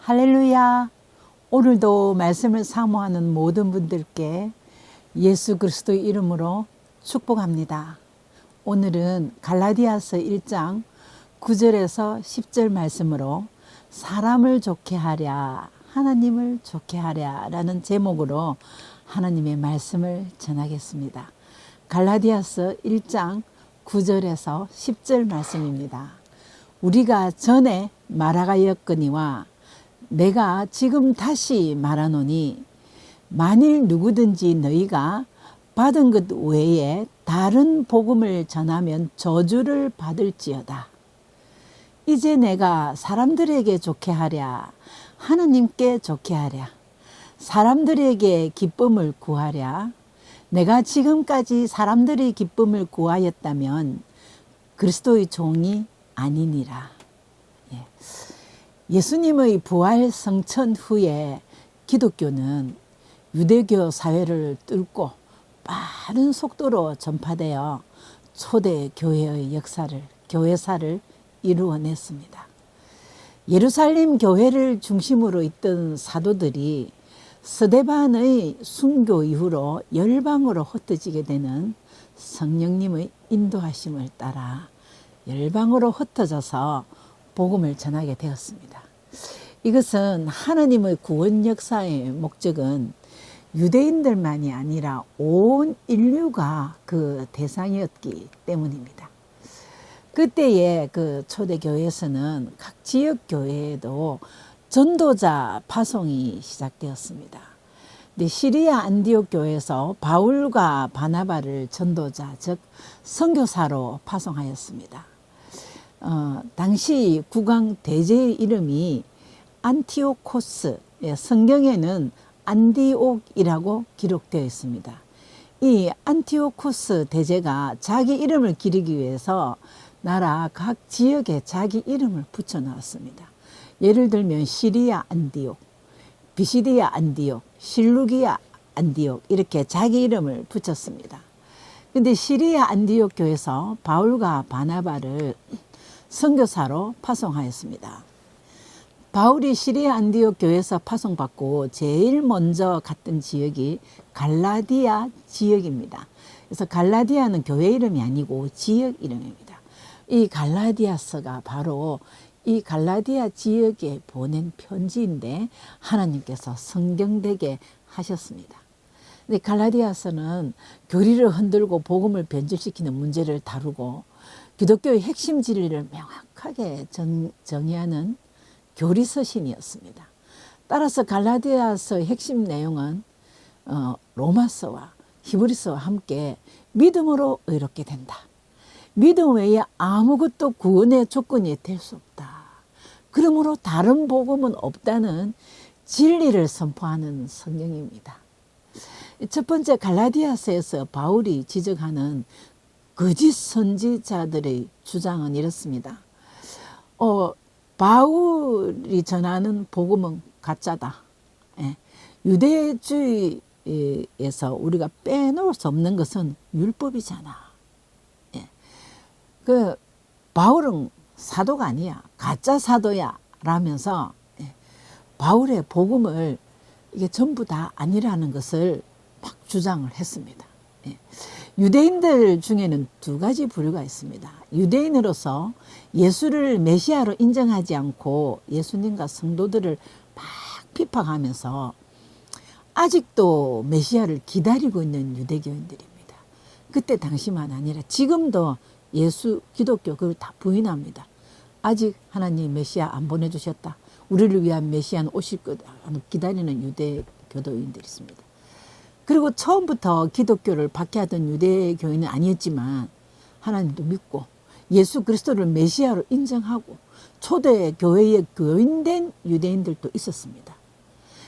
할렐루야. 오늘도 말씀을 사모하는 모든 분들께 예수 그리스도의 이름으로 축복합니다. 오늘은 갈라디아서 1장 9절에서 10절 말씀으로 사람을 좋게 하랴, 하나님을 좋게 하랴 라는 제목으로 하나님의 말씀을 전하겠습니다. 갈라디아서 1장 9절에서 10절 말씀입니다. 우리가 전에 말하였거니와 내가 지금 다시 말하노니 만일 누구든지 너희가 받은 것 외에 다른 복음을 전하면 저주를 받을지어다. 이제 내가 사람들에게 좋게 하랴, 하나님께 좋게 하랴, 사람들에게 기쁨을 구하랴. 내가 지금까지 사람들의 기쁨을 구하였다면 그리스도의 종이 아니니라. 예수님의 부활 성천 후에 기독교는 유대교 사회를 뚫고 빠른 속도로 전파되어 초대 교회의 교회사를 이루어냈습니다. 예루살렘 교회를 중심으로 있던 사도들이 스데반의 순교 이후로 열방으로 흩어지게 되는 성령님의 인도하심을 따라 열방으로 흩어져서 복음을 전하게 되었습니다. 이것은 하나님의 구원 역사의 목적은 유대인들만이 아니라 온 인류가 그 대상이었기 때문입니다. 그때의 그 초대교회에서는 각 지역 교회에도 전도자 파송이 시작되었습니다. 근데 시리아 안디옥 교회에서 바울과 바나바를 전도자 즉 선교사로 파송하였습니다. 당시 국왕 대제의 이름이 안티오코스, 성경에는 안디옥이라고 기록되어 있습니다. 이 안티오코스 대제가 자기 이름을 기리기 위해서 나라 각 지역에 자기 이름을 붙여 넣었습니다. 예를 들면 시리아 안디옥, 비시디아 안디옥, 실루기아 안디옥 이렇게 자기 이름을 붙였습니다. 근데 시리아 안디옥 교회에서 바울과 바나바를 선교사로 파송하였습니다. 바울이 시리아 안디옥 교회에서 파송받고 제일 먼저 갔던 지역이 갈라디아 지역입니다. 그래서 갈라디아는 교회 이름이 아니고 지역 이름입니다. 이 갈라디아서가 바로 이 갈라디아 지역에 보낸 편지인데 하나님께서 성경되게 하셨습니다. 근데 갈라디아서는 교리를 흔들고 복음을 변질시키는 문제를 다루고 기독교의 핵심 진리를 명확하게 정의하는 교리서신이었습니다. 따라서 갈라디아서의 핵심 내용은 로마서와 히브리서와 함께 믿음으로 의롭게 된다. 믿음 외에 아무것도 구원의 조건이 될 수 없다. 그러므로 다른 복음은 없다는 진리를 선포하는 성경입니다. 첫 번째 갈라디아서에서 바울이 지적하는 거짓 선지자들의 주장은 이렇습니다. 바울이 전하는 복음은 가짜다. 유대주의에서 우리가 빼놓을 수 없는 것은 율법이잖아. 그 바울은 사도가 아니야. 가짜 사도야. 라면서 바울의 복음을 이게 전부 다 아니라는 것을 막 주장을 했습니다. 유대인들 중에는 두 가지 부류가 있습니다. 유대인으로서 예수를 메시아로 인정하지 않고 예수님과 성도들을 막 비판하면서 아직도 메시아를 기다리고 있는 유대교인들입니다. 그때 당시만 아니라 지금도 예수, 기독교 그걸 다 부인합니다. 아직 하나님 메시아 안 보내주셨다. 우리를 위한 메시아는 오실 거다. 기다리는 유대교도인들이 있습니다. 그리고 처음부터 기독교를 박해하던 유대교인은 아니었지만 하나님도 믿고 예수 그리스도를 메시아로 인정하고 초대 교회에 교인된 유대인들도 있었습니다.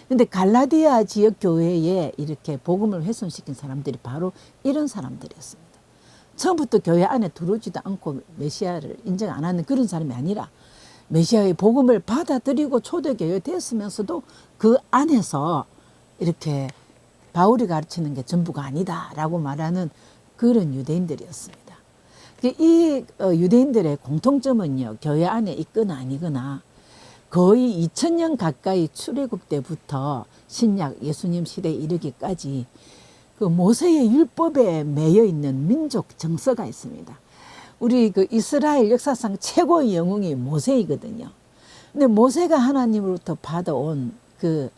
그런데 갈라디아 지역 교회에 이렇게 복음을 훼손시킨 사람들이 바로 이런 사람들이었습니다. 처음부터 교회 안에 들어오지도 않고 메시아를 인정 안 하는 그런 사람이 아니라 메시아의 복음을 받아들이고 초대교회에 됐으면서도 그 안에서 이렇게 바울이 가르치는 게 전부가 아니다 라고 말하는 그런 유대인들이었습니다. 이 유대인들의 공통점은요, 교회 안에 있거나 아니거나 거의 2000년 가까이 출애굽 때부터 신약 예수님 시대에 이르기까지 그 모세의 율법에 매여 있는 민족 정서가 있습니다. 우리 그 이스라엘 역사상 최고의 영웅이 모세이거든요. 근데 모세가 하나님으로부터 받아온 그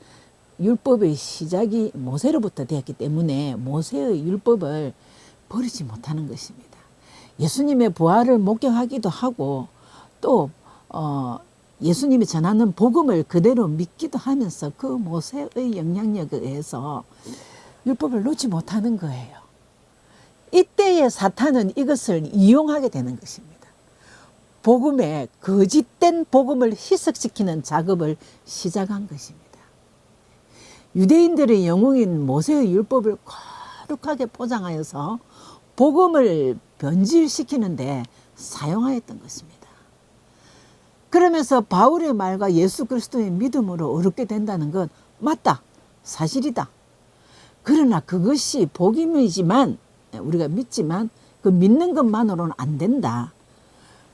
율법의 시작이 모세로부터 되었기 때문에 모세의 율법을 버리지 못하는 것입니다. 예수님의 부활을 목격하기도 하고 또 예수님이 전하는 복음을 그대로 믿기도 하면서 그 모세의 영향력에 의해서 율법을 놓지 못하는 거예요. 이때에 사탄은 이것을 이용하게 되는 것입니다. 복음에 거짓된 복음을 희석시키는 작업을 시작한 것입니다. 유대인들의 영웅인 모세의 율법을 거룩하게 포장하여서 복음을 변질시키는데 사용하였던 것입니다. 그러면서 바울의 말과 예수 그리스도의 믿음으로 얻게 된다는 건 맞다, 사실이다. 그러나 그것이 복음이지만 우리가 믿지만 그 믿는 것만으로는 안 된다.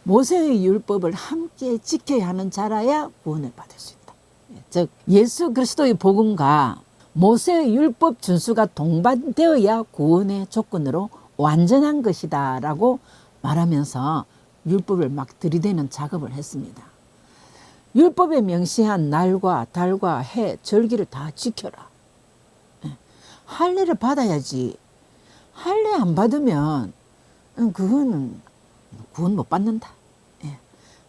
모세의 율법을 함께 지켜야 하는 자라야 구원을 받을 수 있다. 즉 예수 그리스도의 복음과 모세의 율법 준수가 동반되어야 구원의 조건으로 완전한 것이다 라고 말하면서 율법을 막 들이대는 작업을 했습니다. 율법에 명시한 날과 달과 해, 절기를 다 지켜라. 할례를 받아야지. 할례 안 받으면 그거는 구원 못 받는다.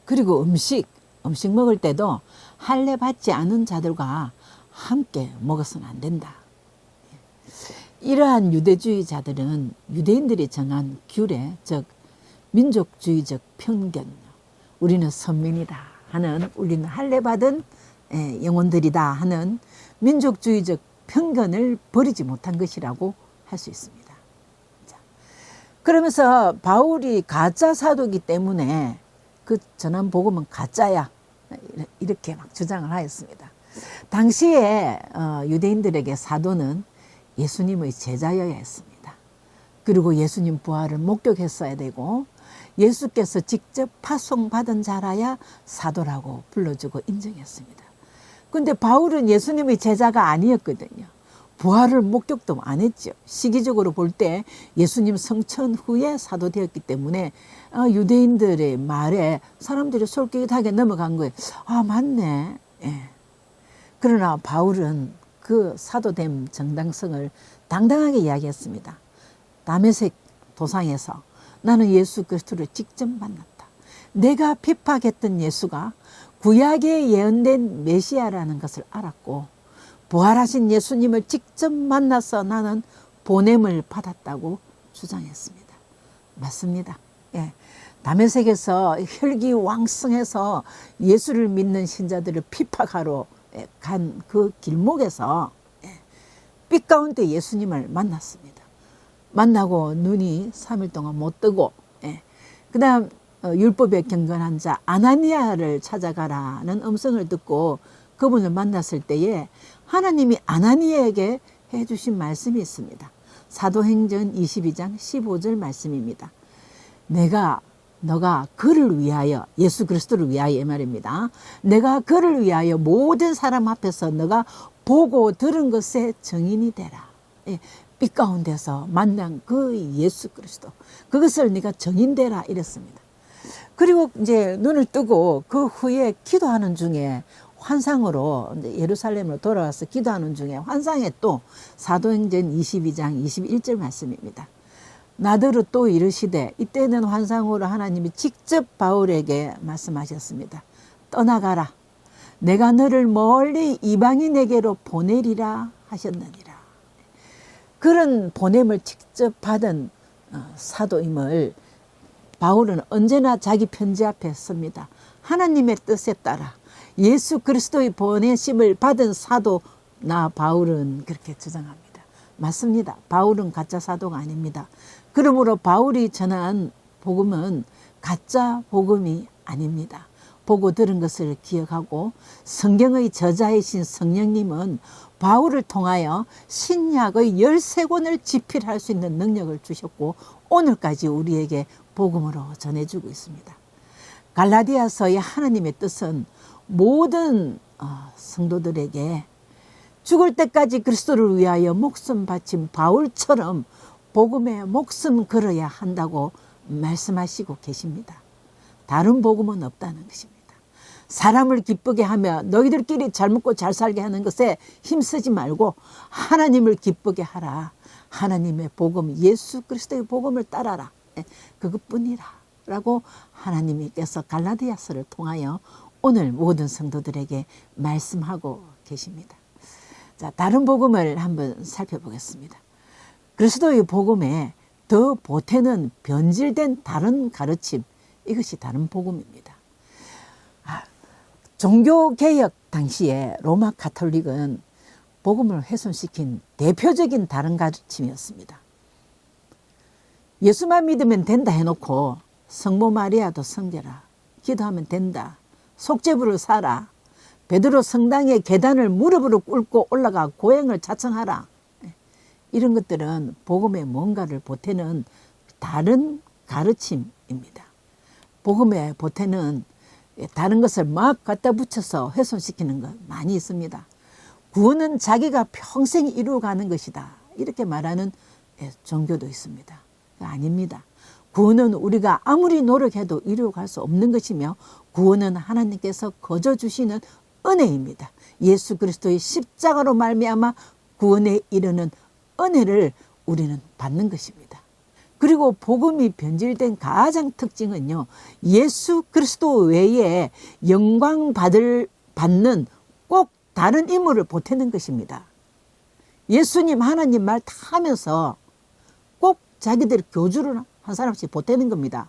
그리고 음식 먹을 때도 할례 받지 않은 자들과 함께 먹어서는 안 된다. 이러한 유대주의자들은 유대인들이 정한 규례, 즉 민족주의적 편견, 우리는 선민이다 하는, 우리는 할례 받은 영혼들이다 하는 민족주의적 편견을 버리지 못한 것이라고 할 수 있습니다. 자, 그러면서 바울이 가짜 사도이기 때문에 그 전한 복음은 가짜야, 이렇게 막 주장을 하였습니다. 당시에 유대인들에게 사도는 예수님의 제자여야 했습니다. 그리고 예수님 부활을 목격했어야 되고 예수께서 직접 파송받은 자라야 사도라고 불러주고 인정했습니다. 그런데 바울은 예수님의 제자가 아니었거든요. 부활을 목격도 안 했죠. 시기적으로 볼 때 예수님 성천 후에 사도 되었기 때문에 유대인들의 말에 사람들이 솔깃하게 넘어간 거예요. 아, 맞네. 예. 그러나 바울은 그 사도됨 정당성을 당당하게 이야기했습니다. 다메섹 도상에서 나는 예수 그리스도를 직접 만났다. 내가 핍박했던 예수가 구약에 예언된 메시아라는 것을 알았고 부활하신 예수님을 직접 만나서 나는 보냄을 받았다고 주장했습니다. 맞습니다. 예. 다메섹에서 혈기왕성해서 예수를 믿는 신자들을 핍박하러 간 그 길목에서 빛 가운데 예수님을 만났습니다. 만나고 눈이 3일 동안 못 뜨고 그 다음 율법에 경건한 자 아나니아를 찾아가라는 음성을 듣고 그분을 만났을 때에 하나님이 아나니아에게 해주신 말씀이 있습니다. 사도행전 22장 15절 말씀입니다. 너가 그를 위하여, 예수 그리스도를 위하여 이 말입니다. 내가 그를 위하여 모든 사람 앞에서 너가 보고 들은 것에 증인이 되라. 빛 가운데서 만난 그 예수 그리스도, 그것을 네가 증인되라 이랬습니다. 그리고 이제 눈을 뜨고 그 후에 기도하는 중에 환상으로 예루살렘으로 돌아와서 기도하는 중에 환상에 또 사도행전 22장 21절 말씀입니다. 나더러 또 이르시되, 이때는 환상으로 하나님이 직접 바울에게 말씀하셨습니다. 떠나가라. 내가 너를 멀리 이방인에게로 보내리라 하셨느니라. 그런 보냄을 직접 받은 사도임을 바울은 언제나 자기 편지 앞에 씁니다. 하나님의 뜻에 따라 예수 그리스도의 보내심을 받은 사도 나 바울은 그렇게 주장합니다. 맞습니다. 바울은 가짜 사도가 아닙니다. 그러므로 바울이 전한 복음은 가짜 복음이 아닙니다. 보고 들은 것을 기억하고 성경의 저자이신 성령님은 바울을 통하여 신약의 13권을 집필할 수 있는 능력을 주셨고 오늘까지 우리에게 복음으로 전해주고 있습니다. 갈라디아서의 하나님의 뜻은 모든 성도들에게 죽을 때까지 그리스도를 위하여 목숨 바친 바울처럼 복음에 목숨 걸어야 한다고 말씀하시고 계십니다. 다른 복음은 없다는 것입니다. 사람을 기쁘게 하며 너희들끼리 잘 먹고 잘 살게 하는 것에 힘쓰지 말고 하나님을 기쁘게 하라. 하나님의 복음, 예수 그리스도의 복음을 따라라. 그것뿐이라 라고 하나님께서 갈라디아서를 통하여 오늘 모든 성도들에게 말씀하고 계십니다. 자, 다른 복음을 한번 살펴보겠습니다. 그리스도의 복음에 더 보태는 변질된 다른 가르침, 이것이 다른 복음입니다. 종교개혁 당시에 로마 가톨릭은 복음을 훼손시킨 대표적인 다른 가르침이었습니다. 예수만 믿으면 된다 해놓고 성모 마리아도 섬겨라, 기도하면 된다, 속죄부를 사라, 베드로 성당의 계단을 무릎으로 꿇고 올라가 고행을 자청하라, 이런 것들은 복음에 뭔가를 보태는 다른 가르침입니다. 복음에 보태는 다른 것을 막 갖다 붙여서 훼손시키는 것 많이 있습니다. 구원은 자기가 평생 이루어가는 것이다, 이렇게 말하는 종교도 있습니다. 아닙니다. 구원은 우리가 아무리 노력해도 이루어갈 수 없는 것이며 구원은 하나님께서 거저 주시는 은혜입니다. 예수 그리스도의 십자가로 말미암아 구원에 이르는 은혜를 우리는 받는 것입니다. 그리고 복음이 변질된 가장 특징은요, 예수 그리스도 외에 영광 받는 꼭 다른 인물을 보태는 것입니다. 예수님 하나님 말 다 하면서 꼭 자기들 교주를 한 사람씩 보태는 겁니다.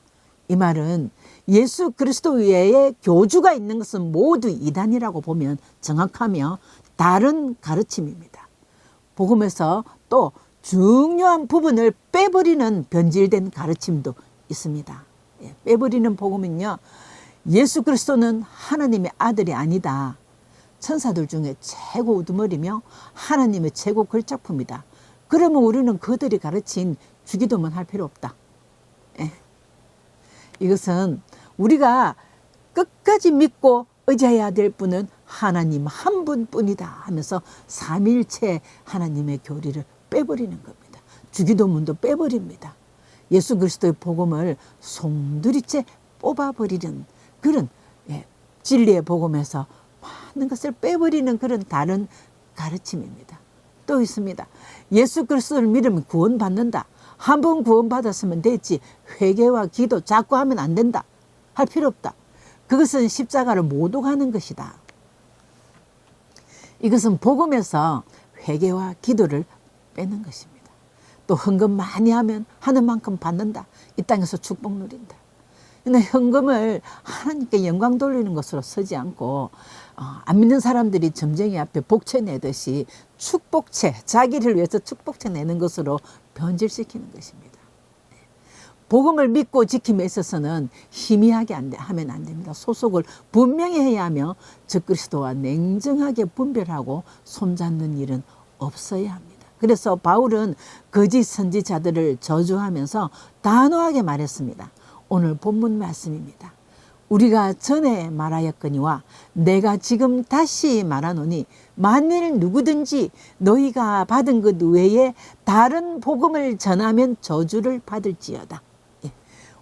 이 말은 예수 그리스도 외에 교주가 있는 것은 모두 이단이라고 보면 정확하며 다른 가르침입니다. 복음에서 또 중요한 부분을 빼버리는 변질된 가르침도 있습니다. 빼버리는 복음은요, 예수 그리스도는 하나님의 아들이 아니다, 천사들 중에 최고 우두머리며 하나님의 최고 걸작품이다. 그러면 우리는 그들이 가르친 주기도만 할 필요 없다. 이것은 우리가 끝까지 믿고 의지해야 될 분은 하나님 한 분뿐이다 하면서 삼일체 하나님의 교리를 빼버리는 겁니다. 주기도문도 빼버립니다. 예수 그리스도의 복음을 송두리째 뽑아버리는 그런 진리의 복음에서 많은 것을 빼버리는 그런 다른 가르침입니다. 또 있습니다. 예수 그리스도를 믿으면 구원받는다. 한 번 구원받았으면 됐지, 회개와 기도 자꾸 하면 안 된다, 할 필요 없다. 그것은 십자가를 못 오가는 것이다. 이것은 복음에서 회개와 기도를 빼는 것입니다. 또 헌금 많이 하면 하는 만큼 받는다, 이 땅에서 축복 누린다. 근데 헌금을 하나님께 영광 돌리는 것으로 쓰지 않고 안 믿는 사람들이 점쟁이 앞에 복채 내듯이 축복채, 자기를 위해서 축복채 내는 것으로 변질시키는 것입니다. 복음을 믿고 지킴에 있어서는 희미하게 하면 안 됩니다. 소속을 분명히 해야 하며 적그리스도와 냉정하게 분별하고 손잡는 일은 없어야 합니다. 그래서 바울은 거짓 선지자들을 저주하면서 단호하게 말했습니다. 오늘 본문 말씀입니다. 우리가 전에 말하였거니와 내가 지금 다시 말하노니 만일 누구든지 너희가 받은 것 외에 다른 복음을 전하면 저주를 받을지어다.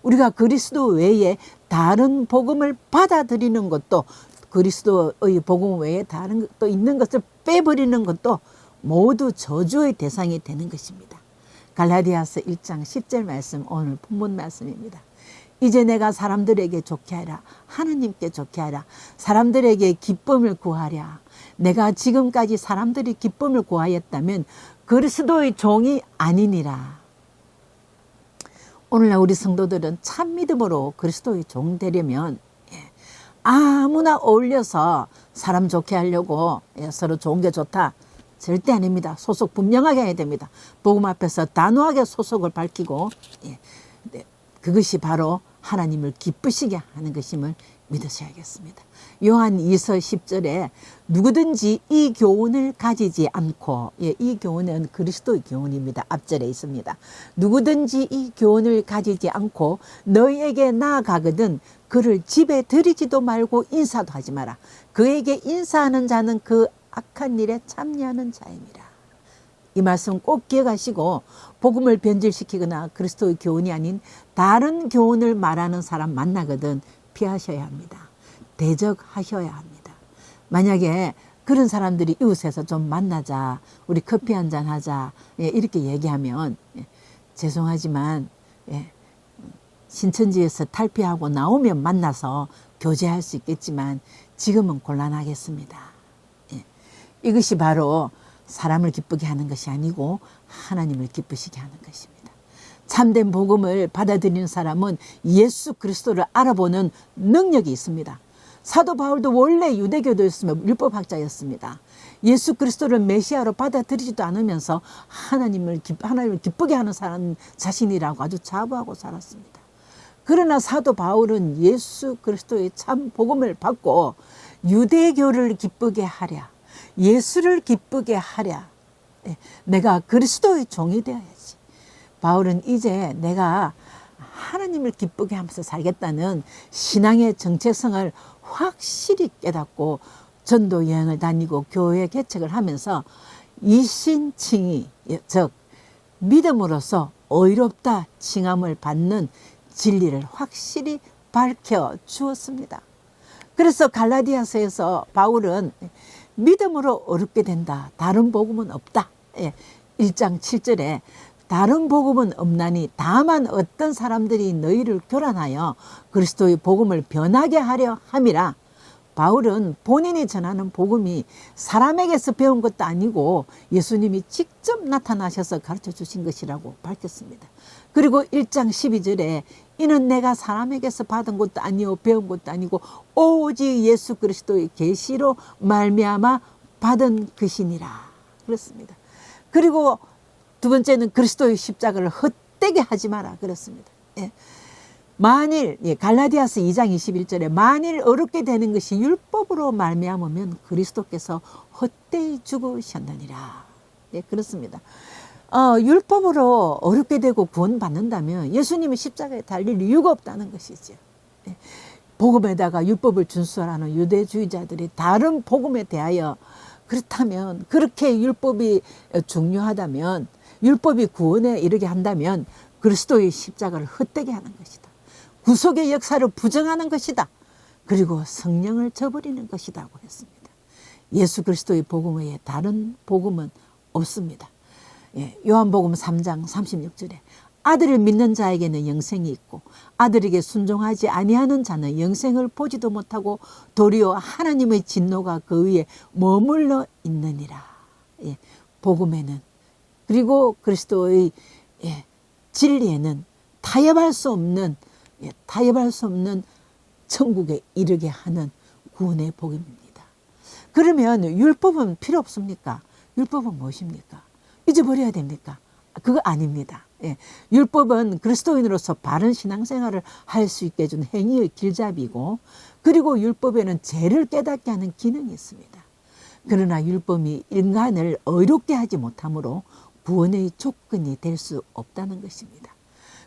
우리가 그리스도 외에 다른 복음을 받아들이는 것도, 그리스도의 복음 외에 다른 것도 있는 것을 빼버리는 것도 모두 저주의 대상이 되는 것입니다. 갈라디아서 1장 10절 말씀, 오늘 본문 말씀입니다. 이제 내가 사람들에게 좋게 하라, 하나님께 좋게 하라, 사람들에게 기쁨을 구하랴. 내가 지금까지 사람들이 기쁨을 구하였다면 그리스도의 종이 아니니라. 오늘날 우리 성도들은 참 믿음으로 그리스도의 종 되려면 아무나 어울려서 사람 좋게 하려고 서로 좋은 게 좋다, 절대 아닙니다. 소속 분명하게 해야 됩니다. 복음 앞에서 단호하게 소속을 밝히고, 그것이 바로 하나님을 기쁘시게 하는 것임을 믿으셔야겠습니다. 요한 2서 10절에 누구든지 이 교훈을 가지지 않고, 이 교훈은 그리스도의 교훈입니다. 앞절에 있습니다. 누구든지 이 교훈을 가지지 않고 너희에게 나아가거든 그를 집에 들이지도 말고 인사도 하지 마라. 그에게 인사하는 자는 그 악한 일에 참여하는 자임이라. 이 말씀 꼭 기억하시고 복음을 변질시키거나 그리스도의 교훈이 아닌 다른 교훈을 말하는 사람 만나거든 피하셔야 합니다. 대적하셔야 합니다. 만약에 그런 사람들이 이웃에서 좀 만나자, 우리 커피 한잔 하자, 이렇게 얘기하면 죄송하지만 신천지에서 탈피하고 나오면 만나서 교제할 수 있겠지만 지금은 곤란하겠습니다. 이것이 바로 사람을 기쁘게 하는 것이 아니고 하나님을 기쁘시게 하는 것입니다. 참된 복음을 받아들이는 사람은 예수 그리스도를 알아보는 능력이 있습니다. 사도 바울도 원래 유대교도였으며 율법학자였습니다. 예수 그리스도를 메시아로 받아들이지도 않으면서 하나님을 기쁘게 하는 사람 자신이라고 아주 자부하고 살았습니다. 그러나 사도 바울은 예수 그리스도의 참 복음을 받고 유대교를 기쁘게 하랴, 예수를 기쁘게 하랴, 내가 그리스도의 종이 되어야지. 바울은 이제 내가 하나님을 기쁘게 하면서 살겠다는 신앙의 정체성을 확실히 깨닫고 전도 여행을 다니고 교회 개척을 하면서 이신칭의, 즉 믿음으로써 의롭다 칭함을 받는 진리를 확실히 밝혀 주었습니다. 그래서 갈라디아서에서 바울은 믿음으로 의롭게 된다, 다른 복음은 없다. 1장 7절에 다른 복음은 없나니 다만 어떤 사람들이 너희를 교란하여 그리스도의 복음을 변하게 하려 함이라. 바울은 본인이 전하는 복음이 사람에게서 배운 것도 아니고 예수님이 직접 나타나셔서 가르쳐 주신 것이라고 밝혔습니다. 그리고 1장 12절에 이는 내가 사람에게서 받은 것도 아니요 배운 것도 아니고 오직 예수 그리스도의 계시로 말미암아 받은 것이니라 그렇습니다. 그리고 두 번째는 그리스도의 십자가를 헛되게 하지 마라 그렇습니다. 만일 갈라디아서 2장 21절에 만일 어렵게 되는 것이 율법으로 말미암으면 그리스도께서 헛되이 죽으셨느니라. 그렇습니다. 율법으로 어렵게 되고 구원받는다면 예수님이 십자가에 달릴 이유가 없다는 것이죠. 복음에다가 율법을 준수하라는 유대주의자들이 다른 복음에 대하여 그렇다면 그렇게 율법이 중요하다면 율법이 구원에 이르게 한다면 그리스도의 십자가를 헛되게 하는 것이다. 구속의 역사를 부정하는 것이다. 그리고 성령을 저버리는 것이라고 했습니다. 예수 그리스도의 복음 외에 다른 복음은 없습니다. 요한복음 3장 36절에 아들을 믿는 자에게는 영생이 있고 아들에게 순종하지 아니하는 자는 영생을 보지도 못하고 도리어 하나님의 진노가 그 위에 머물러 있느니라. 복음에는 그리고 그리스도의 진리에는 타협할 수 없는 천국에 이르게 하는 구원의 복음입니다. 그러면 율법은 필요 없습니까? 율법은 무엇입니까? 잊어버려야 됩니까? 그거 아닙니다. 율법은 그리스도인으로서 바른 신앙생활을 할 수 있게 해준 행위의 길잡이고 그리고 율법에는 죄를 깨닫게 하는 기능이 있습니다. 그러나 율법이 인간을 의롭게 하지 못하므로 구원의 조건이 될 수 없다는 것입니다.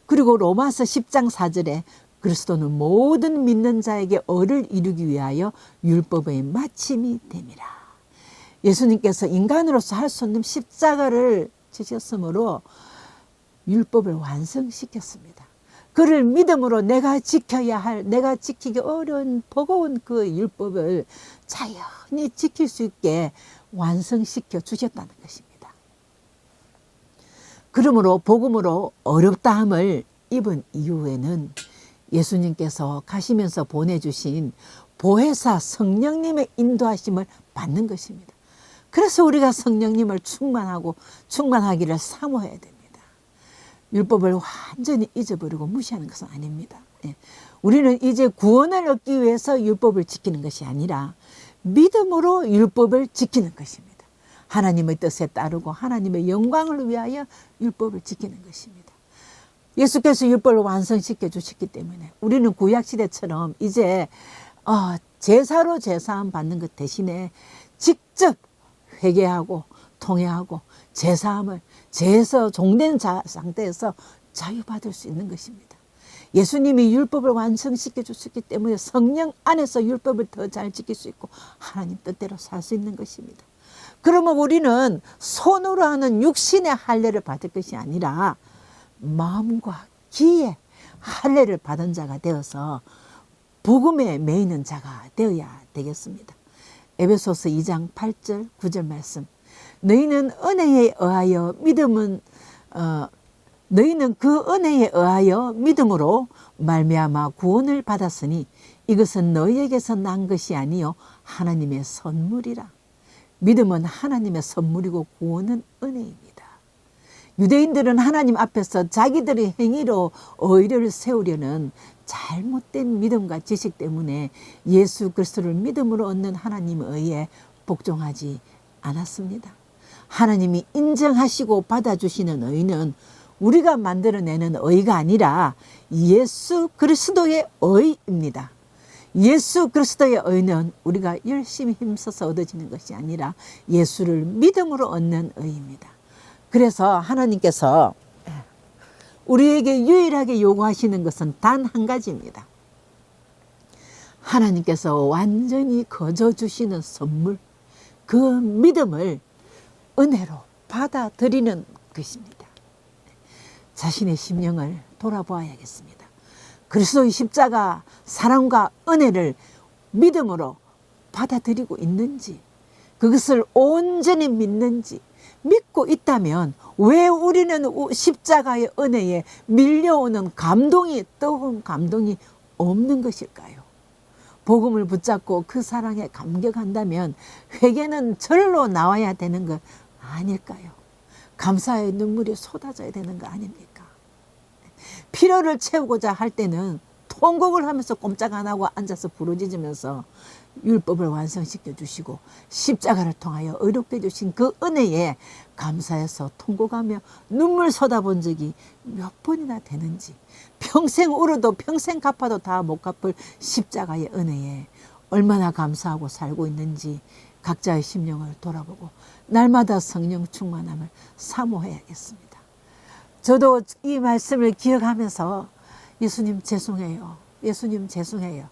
그리고 로마서 10장 4절에 그리스도는 모든 믿는 자에게 의를 이루기 위하여 율법의 마침이 됨이라. 예수님께서 인간으로서 할 수 없는 십자가를 지셨으므로 율법을 완성시켰습니다. 그를 믿음으로 내가 지켜야 할, 내가 지키기 어려운 버거운 그 율법을 자연히 지킬 수 있게 완성시켜 주셨다는 것입니다. 그러므로 복음으로 어렵다함을 입은 이후에는 예수님께서 가시면서 보내주신 보혜사 성령님의 인도하심을 받는 것입니다. 그래서 우리가 성령님을 충만하기를 사모해야 됩니다. 율법을 완전히 잊어버리고 무시하는 것은 아닙니다. 우리는 이제 구원을 얻기 위해서 율법을 지키는 것이 아니라 믿음으로 율법을 지키는 것입니다. 하나님의 뜻에 따르고 하나님의 영광을 위하여 율법을 지키는 것입니다. 예수께서 율법을 완성시켜 주셨기 때문에 우리는 구약시대처럼 이제 제사로 제사함 받는 것 대신에 직접 회개하고 통회하고 제사함을 죄에서 종된 상태에서 자유받을 수 있는 것입니다. 예수님이 율법을 완성시켜 주셨기 때문에 성령 안에서 율법을 더 잘 지킬 수 있고 하나님 뜻대로 살 수 있는 것입니다. 그러면 우리는 손으로 하는 육신의 할례를 받을 것이 아니라 마음과 기에 할례를 받은 자가 되어서 복음에 매이는 자가 되어야 되겠습니다. 에베소서 2장 8절 9절 말씀. 너희는 그 은혜에 의하여 믿음으로 말미암아 구원을 받았으니 이것은 너희에게서 난 것이 아니요 하나님의 선물이라. 믿음은 하나님의 선물이고 구원은 은혜입니다. 유대인들은 하나님 앞에서 자기들의 행위로 의를 세우려는 잘못된 믿음과 지식 때문에 예수 그리스도를 믿음으로 얻는 하나님의 의에 복종하지 않았습니다. 하나님이 인정하시고 받아주시는 의는 우리가 만들어내는 의가 아니라 예수 그리스도의 의입니다. 예수 그리스도의 의는 우리가 열심히 힘써서 얻어지는 것이 아니라 예수를 믿음으로 얻는 의입니다. 그래서 하나님께서 우리에게 유일하게 요구하시는 것은 단 한 가지입니다. 하나님께서 완전히 거저주시는 선물, 그 믿음을 은혜로 받아들이는 것입니다. 자신의 심령을 돌아보아야겠습니다. 그리스도의 십자가 사랑과 은혜를 믿음으로 받아들이고 있는지, 그것을 온전히 믿는지, 믿고 있다면 왜 우리는 십자가의 은혜에 밀려오는 감동이, 뜨거운 감동이 없는 것일까요? 복음을 붙잡고 그 사랑에 감격한다면 회개는 절로 나와야 되는 것 아닐까요? 감사의 눈물이 쏟아져야 되는 거 아닙니까? 필요를 채우고자 할 때는 통곡을 하면서 꼼짝 안 하고 앉아서 부르짖으면서 율법을 완성시켜 주시고 십자가를 통하여 의롭게 주신 그 은혜에 감사해서 통곡하며 눈물 쏟아본 적이 몇 번이나 되는지, 평생 울어도 평생 갚아도 다 못 갚을 십자가의 은혜에 얼마나 감사하고 살고 있는지 각자의 심령을 돌아보고 날마다 성령 충만함을 사모해야겠습니다. 저도 이 말씀을 기억하면서 예수님 죄송해요. 예수님 죄송해요.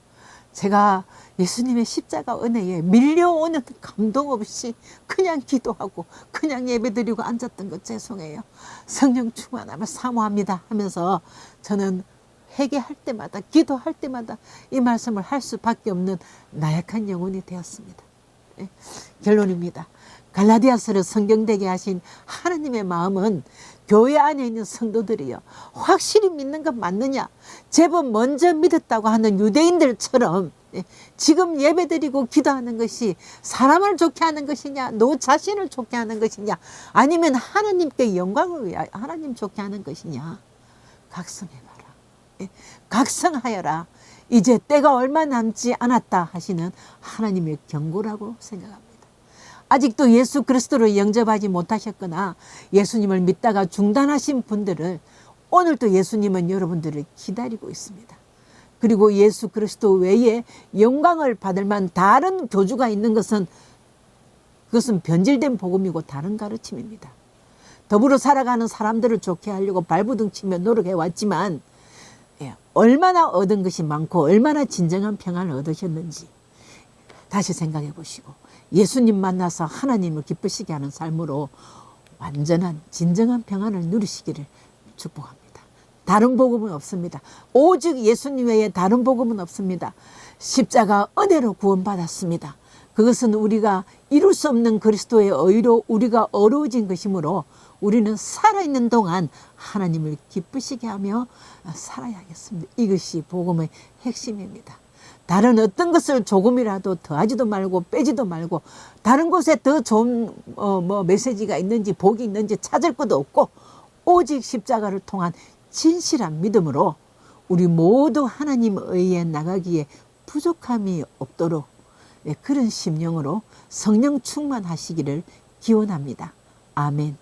제가 예수님의 십자가 은혜에 밀려오는 감동 없이 그냥 기도하고 그냥 예배드리고 앉았던 것 죄송해요. 성령 충만함을 사모합니다 하면서 저는 회개할 때마다 기도할 때마다 이 말씀을 할 수밖에 없는 나약한 영혼이 되었습니다. 결론입니다. 갈라디아서를 성경되게 하신 하나님의 마음은 교회 안에 있는 성도들이요, 확실히 믿는 것 맞느냐, 제법 먼저 믿었다고 하는 유대인들처럼 지금 예배드리고 기도하는 것이 사람을 좋게 하는 것이냐, 너 자신을 좋게 하는 것이냐, 아니면 하나님께 영광을 위하여 하나님 좋게 하는 것이냐, 각성해봐라. 각성하여라. 이제 때가 얼마 남지 않았다 하시는 하나님의 경고라고 생각합니다. 아직도 예수 그리스도를 영접하지 못하셨거나 예수님을 믿다가 중단하신 분들은 오늘도 예수님은 여러분들을 기다리고 있습니다. 그리고 예수 그리스도 외에 영광을 받을 만한 다른 교주가 있는 것은 그것은 변질된 복음이고 다른 가르침입니다. 더불어 살아가는 사람들을 좋게 하려고 발부둥치며 노력해왔지만 얼마나 얻은 것이 많고 얼마나 진정한 평안을 얻으셨는지 다시 생각해 보시고 예수님 만나서 하나님을 기쁘시게 하는 삶으로 완전한 진정한 평안을 누리시기를 축복합니다. 다른 복음은 없습니다. 오직 예수님 외에 다른 복음은 없습니다. 십자가 은혜로 구원받았습니다. 그것은 우리가 이룰 수 없는 그리스도의 의로 우리가 어려워진 것이므로 우리는 살아있는 동안 하나님을 기쁘시게 하며 살아야겠습니다. 이것이 복음의 핵심입니다. 다른 어떤 것을 조금이라도 더하지도 말고 빼지도 말고 다른 곳에 더 좋은 메시지가 있는지 복이 있는지 찾을 것도 없고 오직 십자가를 통한 진실한 믿음으로 우리 모두 하나님 의에 나가기에 부족함이 없도록 그런 심령으로 성령 충만하시기를 기원합니다. 아멘.